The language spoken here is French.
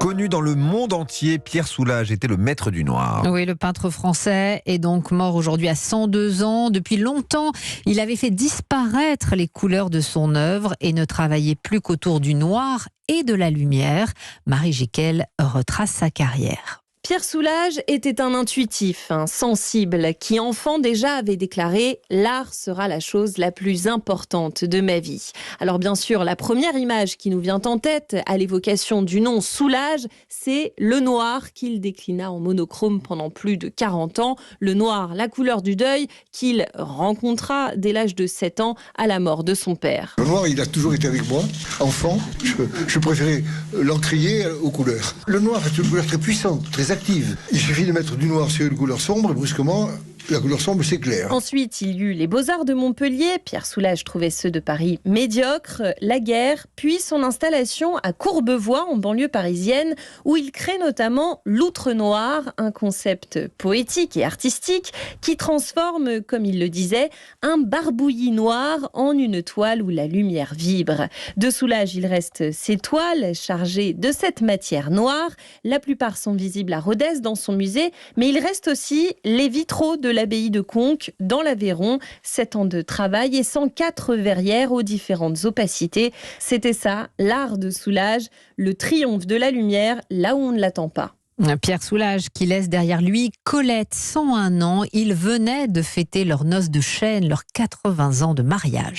Connu dans le monde entier, Pierre Soulages était le maître du noir. Oui, le peintre français est donc mort aujourd'hui à 102 ans. Depuis longtemps, il avait fait disparaître les couleurs de son œuvre et ne travaillait plus qu'autour du noir et de la lumière. Marie Jiquel retrace sa carrière. Pierre Soulages était un intuitif, un sensible, qui enfant déjà avait déclaré « L'art sera la chose la plus importante de ma vie ». Alors bien sûr, la première image qui nous vient en tête à l'évocation du nom Soulages, c'est le noir qu'il déclina en monochrome pendant plus de 40 ans. Le noir, la couleur du deuil, qu'il rencontra dès l'âge de 7 ans à la mort de son père. Le noir, il a toujours été avec moi. Enfant, je préférais l'encrier aux couleurs. Le noir est une couleur très puissante, très active. Il suffit de mettre du noir sur une couleur sombre et brusquement, la couleur sombre s'éclaire. Ensuite, il y eut les Beaux-Arts de Montpellier. Pierre Soulages trouvait ceux de Paris médiocres. La guerre, puis son installation à Courbevoie, en banlieue parisienne, où il crée notamment l'Outre Noir, un concept poétique et artistique qui transforme, comme il le disait, un barbouillis noir en une toile où la lumière vibre. De Soulages, il reste ses toiles chargées de cette matière noire. La plupart sont visibles à Rodez dans son musée, mais il reste aussi les vitraux de l'abbaye de Conques dans l'Aveyron. 7 ans de travail et 104 verrières aux différentes opacités. C'était ça, l'art de Soulages, le triomphe de la lumière là où on ne l'attend pas. Pierre Soulages qui laisse derrière lui Colette, 101 ans. Ils venaient de fêter leurs noces de chêne, leurs 80 ans de mariage.